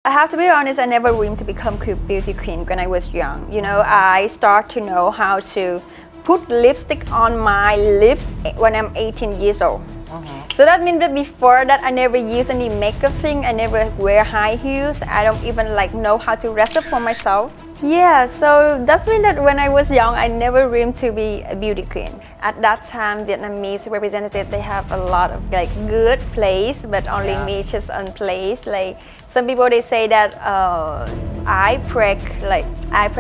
I have to be honest, I never dreamed to become beauty queen when I was young. You know, I start to know how to put lipstick on my lips when I'm 18 years old. So that means that before that I never use any makeup thing, I never wear high heels, I don't even like know how to dress up for myself. Yeah, so that means that when I was young, I never dreamed to be a beauty queen. At that time, Vietnamese representative, they have a lot of like good place, but only me just on place. Like some people they say that I break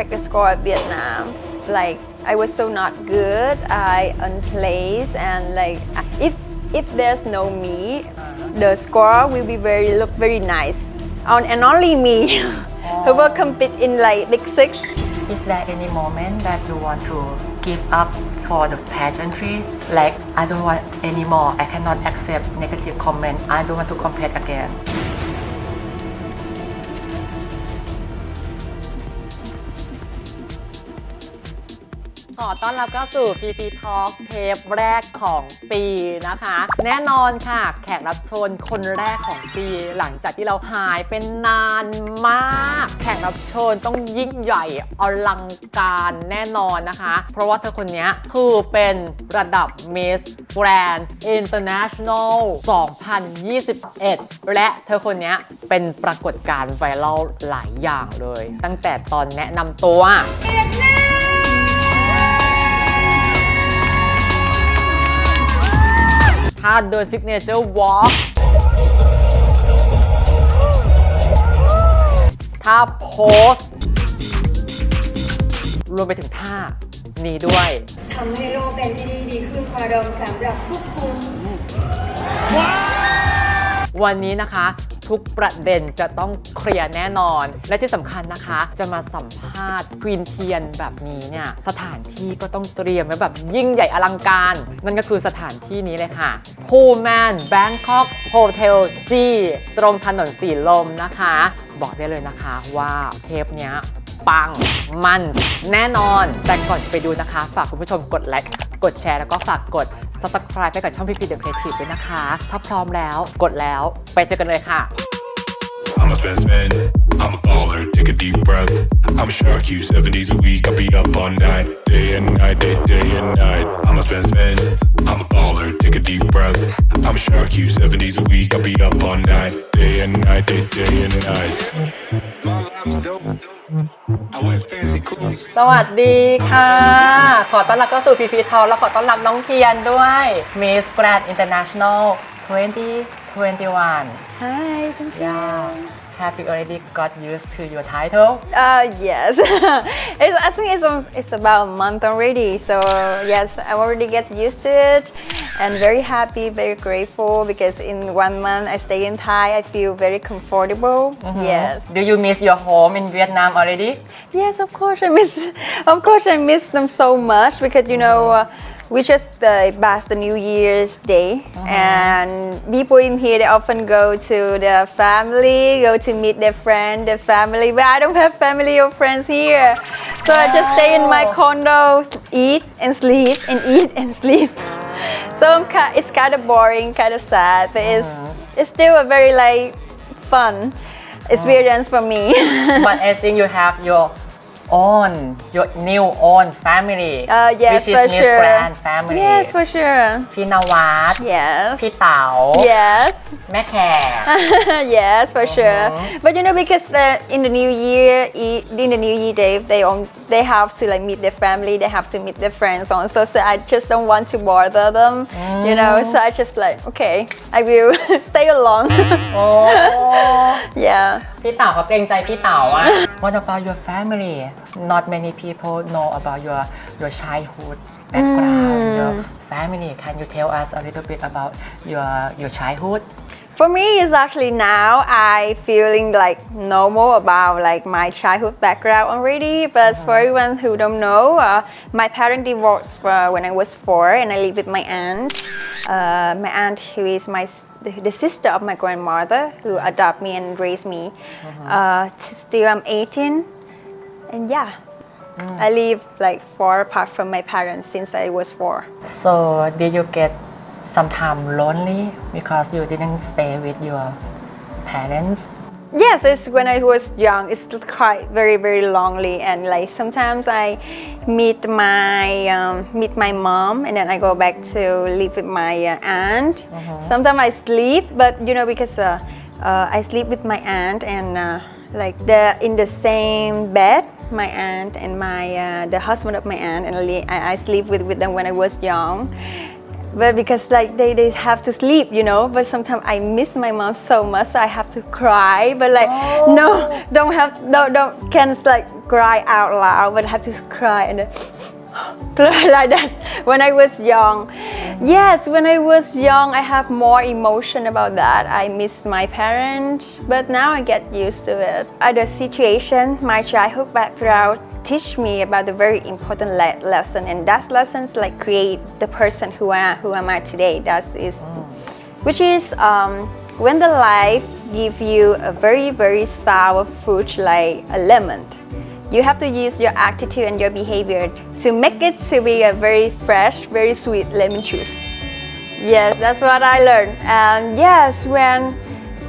the score of Vietnam. Like I was so not good, I unplaced, and like if there's no me, the score will be look very nice. And only me who will compete in like Big Six. Is there any moment that you want to give up for the pageantry? Like, I don't want anymore, I cannot accept negative comment, I don't want to compete again. ขอต้อนรับเข้าสู่ PP Talk เทปแรกของปีนะคะแน่นอนค่ะแขกรับเชิญคนแรกของปีหลังจากที่เราหายเป็นนานมากแขกรับเชิญต้องยิ่งใหญ่อลังการแน่นอนนะคะเพราะว่าเธอคนนี้คือเป็นระดับ Miss Grand International 2021 และเธอคนนี้เป็นปรากฏการณ์ไวรัลหลายอย่างเลยตั้งแต่ตอนแนะนำตัวถ้าเดิน Signature Walk ถ้าโพสรวมไปถึงท่านี้ด้วยทำให้โลกเป็นที่ดีขึ้นกว่าเดิมสำหรับทุกคนวันนี้นะคะทุกประเด็นจะต้องเคลียร์แน่นอนและที่สำคัญนะคะจะมาสัมภาษณ์ควีนเทียนแบบนี้เนี่ยสถานที่ก็ต้องเตรียมไว้แบบยิ่งใหญ่อลังการนั่นก็คือสถานที่นี้เลยค่ะพูแมนแบงคอกโฮเทลจีตรงถนนสีลมนะคะบอกได้เลยนะคะว่าเทปเนี้ยปังมันแน่นอนแต่ก่อนจะไปดูนะคะฝากคุณผู้ชมกดไลค์กดแชร์แล้วก็ฝากกด Subscribe ให้กับช่อง PP The Creative ด้วยนะคะถ้าพร้อมแล้วกดแล้วไปเจอกันเลยค่ะ I'm a spend, I'm a baller, take a deep breath. I'm a shark, you 7 days a week, I'll be up all night, day and night, day and night. I'm a spend, I'm a baller, take a deep breath. I'm a shark, you 7 days a week, I'll be up all night, day and night, day and night. My life's dope. I wear fancy clothes. สวัสดีค่ะขอต้อนรับเข้าสู่ PP Talk และขอต้อนรับน้องเทียนด้วย Miss Grand International 2021 Hi, thank you. Have you already got used to your title? Yes. I think it's about a month already. So yes, I already get used to it, and very happy, very grateful because in 1 month I stay in Thai. I feel very comfortable. Yes. Do you miss your home in Vietnam already? Yes, of course I miss. Of course I miss them so much because you know. We just pass the New Year's Day, and people in here they often go to their family, go to meet their friend, their family. But I don't have family or friends here, so I just stay in my condo, eat and sleep, and eat and sleep. So it's kind of boring, kind of sad, but it's still a very like fun experience for me. But I think you have your new family, yes, which is for Miss sure. Grand family. Yes, for sure. พี่นวัด Yes. พี่เต๋า Yes. แม่แขก Yes, for sure. But you know, because in the New Year day, they have to like meet their family, they have to meet their friends also. So I just don't want to bother them, you know. So I just like, okay, I will stay alone. โอ้ Yeah. พี่เต๋าเขาเกรงใจพี่เต๋าอะ What about your family? Not many people know about your childhood background, your family. Can you tell us a little bit about your childhood? For me, it's actually now I feeling like normal about like my childhood background already. But for everyone who don't know, my parents divorced when I was 4, and I live with my aunt. My aunt who is the sister of my grandmother who adopted me and raised me. Still I'm 18, and yeah. I live like far apart from my parents since I was 4. So did you get sometimes lonely because you didn't stay with your parents? Yes, it's when I was young. It's quite very lonely, and like sometimes I meet my mom, and then I go back to live with my aunt. Sometimes I sleep, but because I sleep with my aunt, and like they're in the same bed, my aunt and my the husband of my aunt, and I sleep with them when I was young. But because like they have to sleep, but sometimes I miss my mom so much, so I have to cry, but like no, don't can't like cry out loud, but I have to cry and then cry like that. When I was young, yes, when I was young, I have more emotion about that. I miss my parents, but now I get used to it. Other situation, my childhood background teach me about the very important lesson, and that lessons like create the person who am I today. Which is when the life give you a very sour fruit like a lemon, you have to use your attitude and your behavior to make it to be a very fresh, very sweet lemon juice. Yes, that's what I learned. And yes, when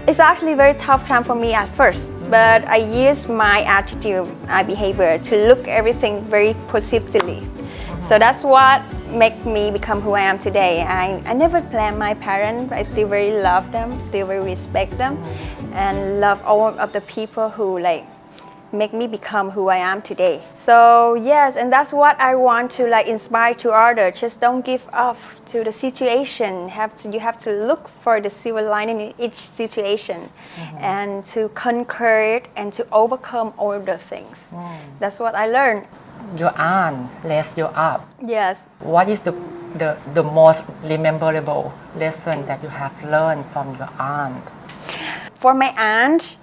it's actually very tough time for me at first, but I use my attitude, my behavior to look everything very positively. So that's what make me become who I am today. I never blame my parents. I still very love them, still very respect them, and love all of the people who like make me become who I am today. So yes, and that's what I want to like inspire to others. Just don't give up to the situation. You have to look for the silver lining in each situation, and to conquer it and to overcome all the things. That's what I learned. Your aunt raised you up. Yes. What is the most memorable lesson that you have learned from your aunt? For my aunt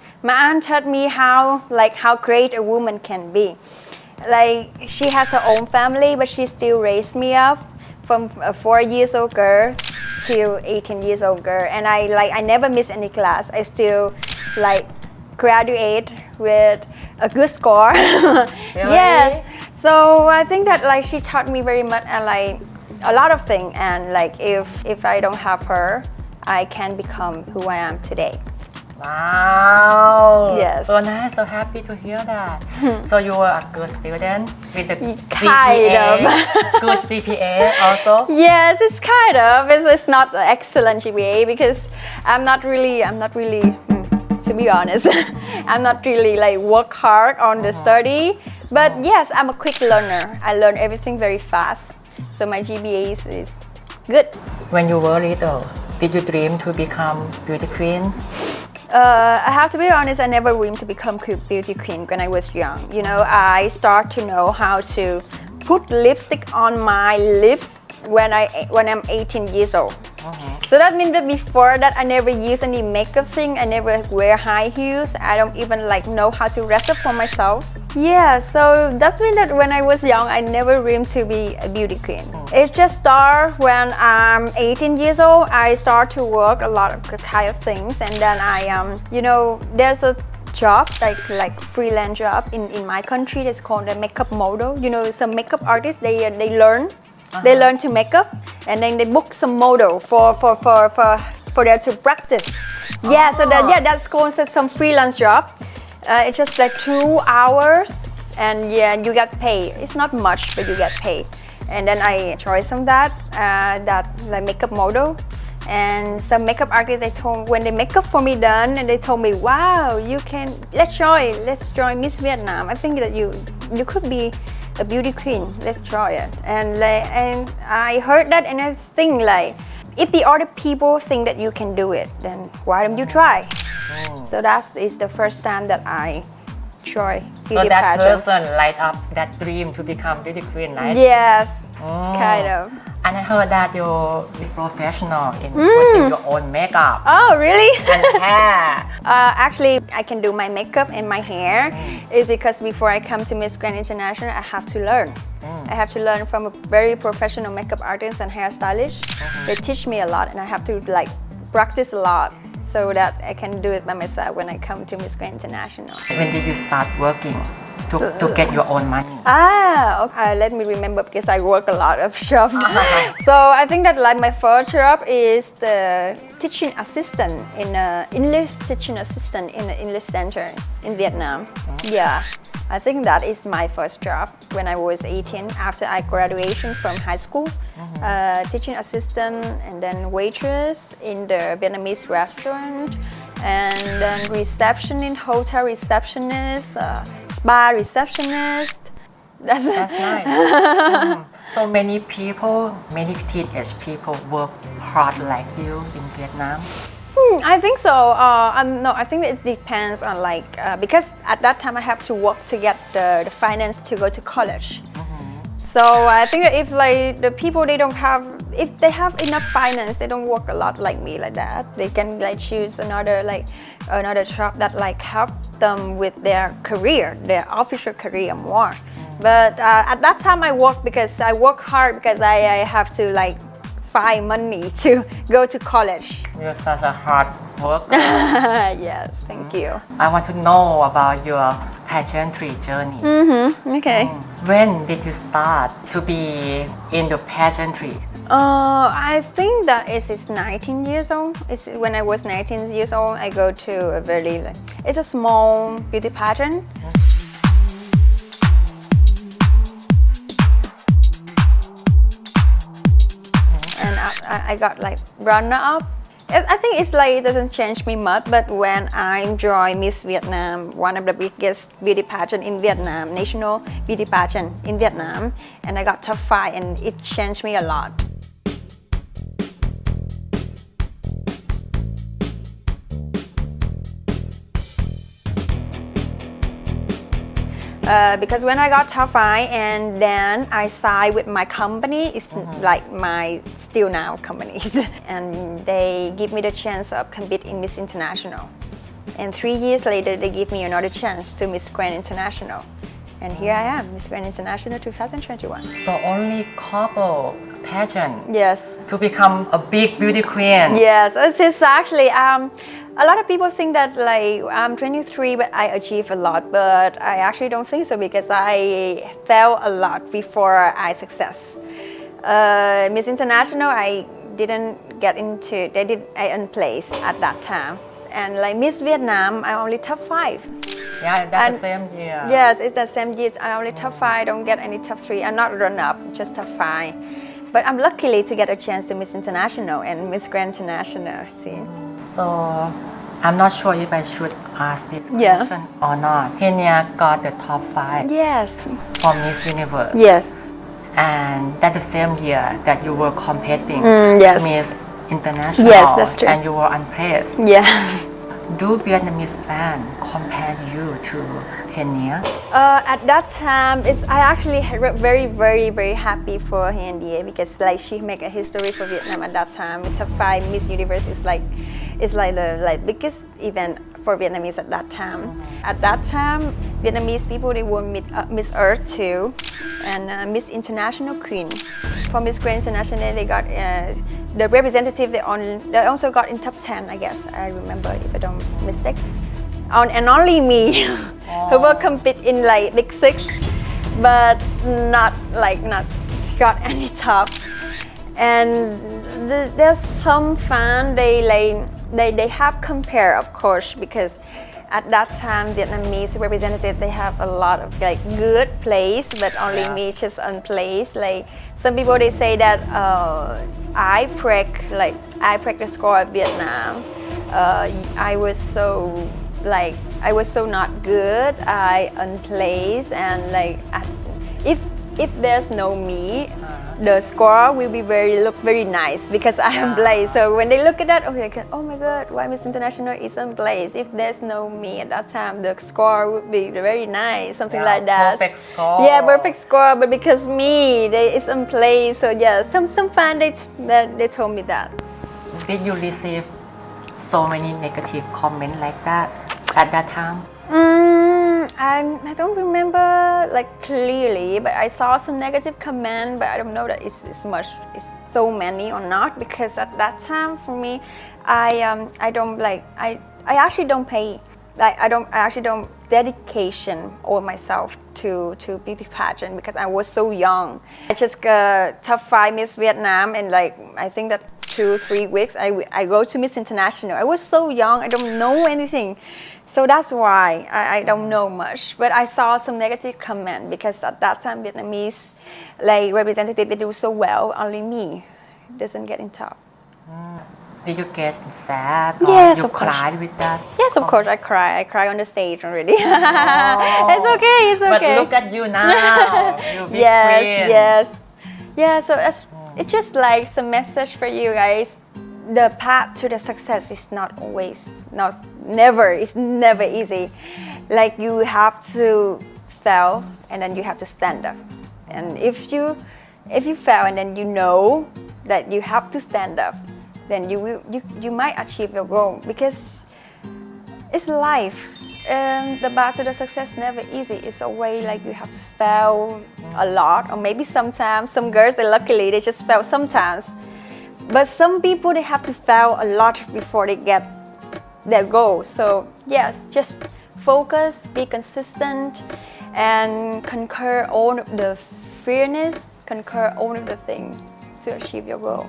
taught me how great a woman can be. Like she has her own family, but she still raised me up from a 4-year-old girl to 18 years old girl, and I never miss any class. I still like graduate with a good score. Really? Yes. So I think that like she taught me very much, and like a lot of things, and like if I don't have her, I can become who I am today. Wow! Yes. So nice, so happy to hear that. So you were a good student with the Kind GPA, of. good GPA also? Yes, it's kind of. It's not an excellent GPA because I'm not really, to be honest, I'm not really like work hard on the study. But yes, I'm a quick learner. I learn everything very fast. So my GPA is good. When you were little, did you dream to become beauty queen? I have to be honest, I never dreamed to become beauty queen when I was young. I start to know how to put lipstick on my lips when I'm 18 years old. So that means that before that I never use any makeup thing. I never wear high heels. I don't even like know how to dress up for myself. Yeah, so that means that when I was young, I never dreamed to be a beauty queen. It just started when I'm 18 years old. I start to work a lot of kind of things, and then there's a job like freelance job in my country. It's called a makeup model. Some makeup artists they learn. They learn to make up, and then they book some model for them to practice. Yeah, so that's called some freelance job. It's just like 2 hours, and yeah, you get paid. It's not much, but you get paid. And then I tried some that like makeup model, and some makeup artists when they make up for me done, and they told me, wow, let's join Miss Vietnam. I think that you could be a beauty queen. Let's try it. And I heard that, and I think like if the other people think that you can do it, then why don't you try? So that is the first time that I try beauty So that pageant. person light up that dream to become beauty queen, right? Yes, kind of. And I heard that you're professional in putting your own makeup Oh, really? and hair. Actually, I can do my makeup and my hair. It's because before I come to Miss Grand International, I have to learn. I have to learn from a very professional makeup artist and hairstylist. They teach me a lot, and I have to like practice a lot. so that I can do it by myself when I come to Miss Grand International. When did you start working to get your own money? Okay. Let me remember because I work a lot of jobs. So I think that like my first job is the teaching assistant in English teaching assistant in an English center in Vietnam. Yeah. I think that is my first job when I was 18 after I graduation from high school. Teaching assistant and then waitress in the Vietnamese restaurant and then receptionist, hotel receptionist, spa receptionist. That's nice. So many people, many teenage people work hard like you in Vietnam. I think so. No, I think it depends on like because at that time I have to work to get the finance to go to college. So I think that if like the people if they have enough finance, they don't work a lot like me like that. They can like choose another job that like help them with their career, their official career more. But at that time I work because I work hard because I have to like find money to go to college. You're such a hard worker. Yes, thank you. I want to know about your pageantry journey. Okay. When did you start to be in the pageantry? I think that it's 19 years old. It's when I was 19 years old, I go to a very it's a small beauty pageant. And I got like runner up. I think it's like it doesn't change me much, but when I joined Miss Vietnam, one of the biggest beauty pageant in Vietnam, national beauty pageant in Vietnam, and I got top 5 and it changed me a lot. Because when I got top 5 and then I signed with my company, it's like my still now companies, and they give me the chance of compete in Miss International. And 3 years later, they give me another chance to Miss Grand International. And here I am, Miss Grand International 2021. So only couple pageant Yes. to become a big beauty queen. Yes, it's actually a lot of people think that like I'm 23 but I achieved a lot, but I actually don't think so because I failed a lot before I success. Miss International I didn't get into, I earned place at that time. And like Miss Vietnam I only top 5. Yeah, that's the same year. Yes, it's the same year. I only top 5, I don't get any top 3. I'm not run up, just top 5. But I'm lucky to get a chance to Miss International and Miss Grand International. See. So I'm not sure if I should ask this question or not. Kenya got the top 5 Yes. for Miss Universe. Yes. And that's the same year that you were competing yes. to Miss International. Yes, that's true. And you were unplaced. Yeah. Do Vietnamese fans compare you to Kenya? At that time, I actually very, very, very happy for Handia because like she make a history for Vietnam at that time. Top 5 Miss Universe is like the biggest event for Vietnamese at that time. At that time, Vietnamese people they won Miss Earth too, and Miss International Queen. For Miss Grand International, they got the representative. They also got in top 10, I guess. I remember if I don't mistake. And only me who will compete in like Big 6, but not got any top. And there's some fan they have compare, of course, because at that time Vietnamese representative they have a lot of like good place, but only me just on place. Like some people they say that I break the score of Vietnam. I was so not good. I unplaced and like if there's no me, the score will be look very nice because I am placed. So when they look at that, oh my God, why Miss International is unplaced? If there's no me at that time, the score would be very nice, something like that. Perfect score. Yeah, perfect score. But because me, is unplaced. So yeah, some fan they told me that. Did you receive so many negative comments like that at that time? I don't remember like clearly, but I saw some negative comment, but I don't know that it's so many or not because at that time for me, I don't like I actually don't pay like I actually don't dedication all myself to beauty pageant because I was so young. I just got top 5 Miss Vietnam and like I think that 2-3 weeks I go to Miss International. I was so young, I don't know anything. So that's why I don't know much. But I saw some negative comment because at that time Vietnamese like representative they do so well, only me doesn't get in top. Did you get sad or Yes, you of course. cried with that? Yes, of course I cry. I cry on the stage already. It's okay, it's okay. But look at you now. You big Yes, queen. yes. Yeah, so it's just like some message for you guys. The path to the success is not always, it's never easy. Like you have to fail and then you have to stand up. And if you fail and then you know that you have to stand up, then you might achieve your goal because it's life. The path to the success never easy. It's always like you have to fail a lot, or maybe sometimes some girls they luckily they just fail sometimes. But some people they have to fail a lot before they get their goal. So yes, just focus, be consistent, and conquer all of the fearness, conquer all of the things to achieve your goal.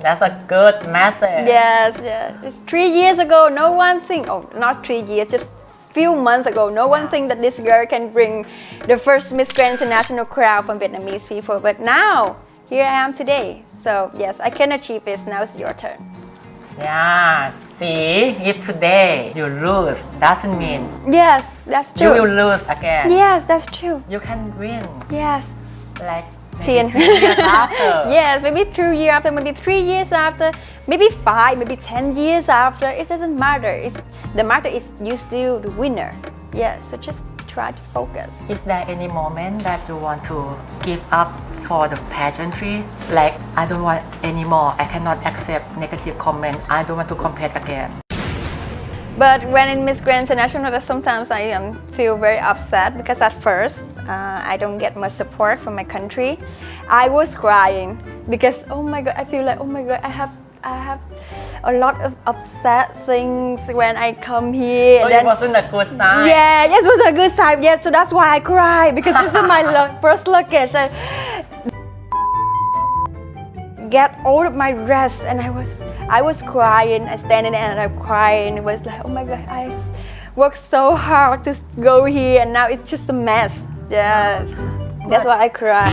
That's a good message. Yes, yeah. It's 3 years ago, no one think, oh, not 3 years, just few months ago, no one think that this girl can bring the first Miss Grand International crown from Vietnamese people. But now, here I am today. So yes, I can achieve this. Now it's your turn. Yeah, see, if today you lose, doesn't mean Yes, that's you will true. lose again. Yes, that's true. You can win, Yes. like 10 maybe 3 years after. Yes, maybe 2 years after, maybe 3 years after, maybe 5, maybe 10 years after. It doesn't matter. The matter is you still the winner. Yeah, so just try to focus. Is there any moment that you want to give up for the pageantry? Like, I don't want anymore. I cannot accept negative comment. I don't want to compete again. But when in Miss Grand International, sometimes I feel very upset because at first I don't get much support from my country. I was crying because oh my god, I feel like oh my god, I have a lot of upset things when I come here. So And it then, wasn't a good sign. yeah, yes, it was a good sign. Yes, so that's why I cry because this is my first luggage. I get all of my rest and I was crying. I standing there and I'm crying. It was like oh my god, I worked so hard to go here and now it's just a mess. Yeah, that's why I cry.